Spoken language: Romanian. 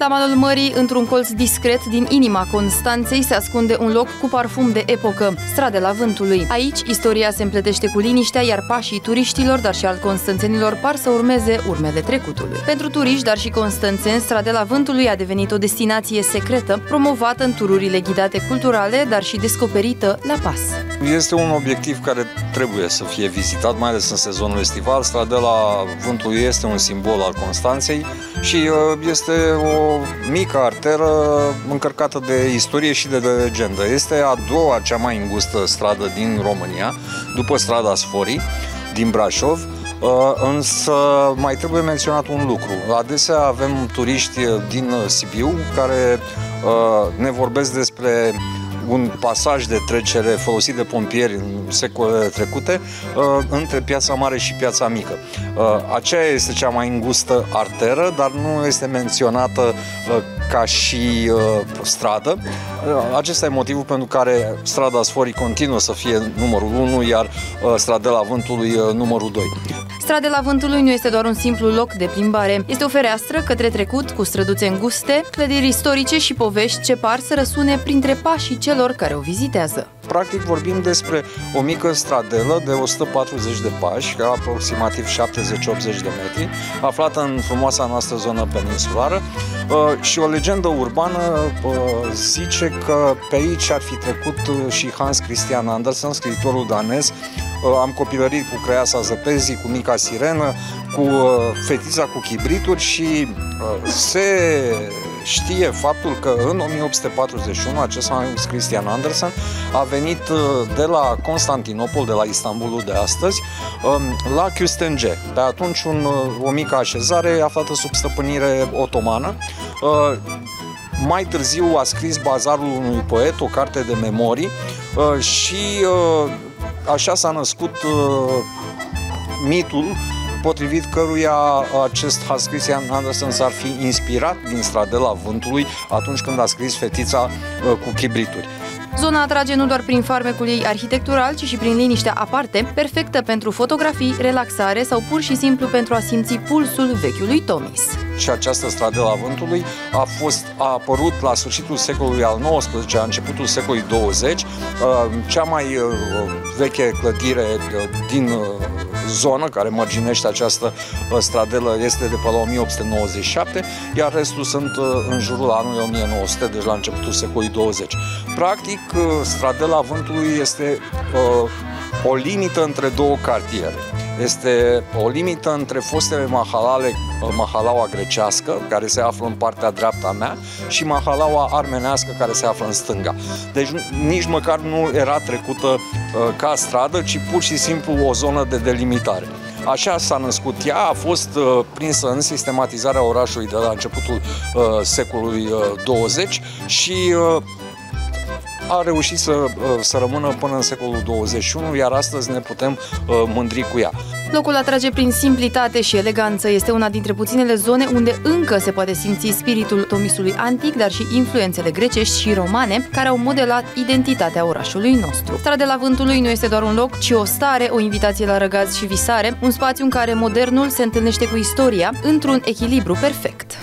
La malul mării, într-un colț discret din inima Constanței, se ascunde un loc cu parfum de epocă, Stradela Vântului. Aici, istoria se împletește cu liniștea, iar pașii turiștilor, dar și al constanțenilor, par să urmeze urmele trecutului. Pentru turiști, dar și constanțeni, Stradela Vântului a devenit o destinație secretă, promovată în tururile ghidate culturale, dar și descoperită la pas. Este un obiectiv care trebuie să fie vizitat, mai ales în sezonul estival. Stradela Vântului este un simbol al Constanței și este o mică arteră încărcată de istorie și de legendă. Este a doua cea mai îngustă stradă din România, după strada Sforii, din Brașov. Însă mai trebuie menționat un lucru. Adesea avem turiști din Sibiu care ne vorbesc despre un pasaj de trecere folosit de pompieri în secolele trecute între Piața Mare și Piața Mică. Aceea este cea mai îngustă arteră, dar nu este menționată ca și stradă. Acesta e motivul pentru care strada Sforii continuă să fie numărul 1, iar Stradela Vântului numărul 2. Stradela Vântului nu este doar un simplu loc de plimbare. Este o fereastră către trecut cu străduțe înguste, clădiri istorice și povești ce par să răsune printre pașii celor care o vizitează. Practic vorbim despre o mică stradelă de 140 de pași, aproximativ 70-80 de metri, aflată în frumoasa noastră zonă peninsulară și o legendă urbană zice că pe aici ar fi trecut și Hans Christian Andersen, scriitorul danez. Am copilărit cu Creasa Zăpezii, cu Mica Sirenă, cu Fetița cu chibrituri și se știe faptul că în 1841 acest Hans Christian Andersen a venit de la Constantinopol, de la Istanbulul de astăzi, la Küstenge. Pe atunci o mică așezare aflată sub stăpânire otomană. Mai târziu a scris Bazarul unui poet, o carte de memorii și așa s-a născut mitul potrivit căruia acest Hans Christian Andersen s-ar fi inspirat din Stradela Vântului atunci când a scris Fetița cu chibrituri. Zona atrage nu doar prin farmecul ei arhitectural, ci și prin liniștea aparte, perfectă pentru fotografii, relaxare sau pur și simplu pentru a simți pulsul vechiului Tomis. Și această Stradela Vântului a apărut la sfârșitul secolului al XIX-lea, începutul secolului 20, cea mai veche clădire din zonă care mărginește această stradelă este de pe la 1897, iar restul sunt în jurul anului 1900, deci la începutul secolului 20. Practic, Stradela Vântului este o limită între două cartiere. Este o limită între fostele mahalale, mahalaua grecească, care se află în partea dreaptă a mea, și mahalaua armenească, care se află în stânga. Deci nici măcar nu era trecută ca stradă, ci pur și simplu o zonă de delimitare. Așa s-a născut ea, a fost prinsă în sistematizarea orașului de la începutul secolului 20 și a reușit să rămână până în secolul 21, iar astăzi ne putem mândri cu ea. Locul atrage prin simplitate și eleganță. Este una dintre puținele zone unde încă se poate simți spiritul Tomisului antic, dar și influențele grecești și romane care au modelat identitatea orașului nostru. Stradela Vântului nu este doar un loc, ci o stare, o invitație la răgaz și visare, un spațiu în care modernul se întâlnește cu istoria într-un echilibru perfect.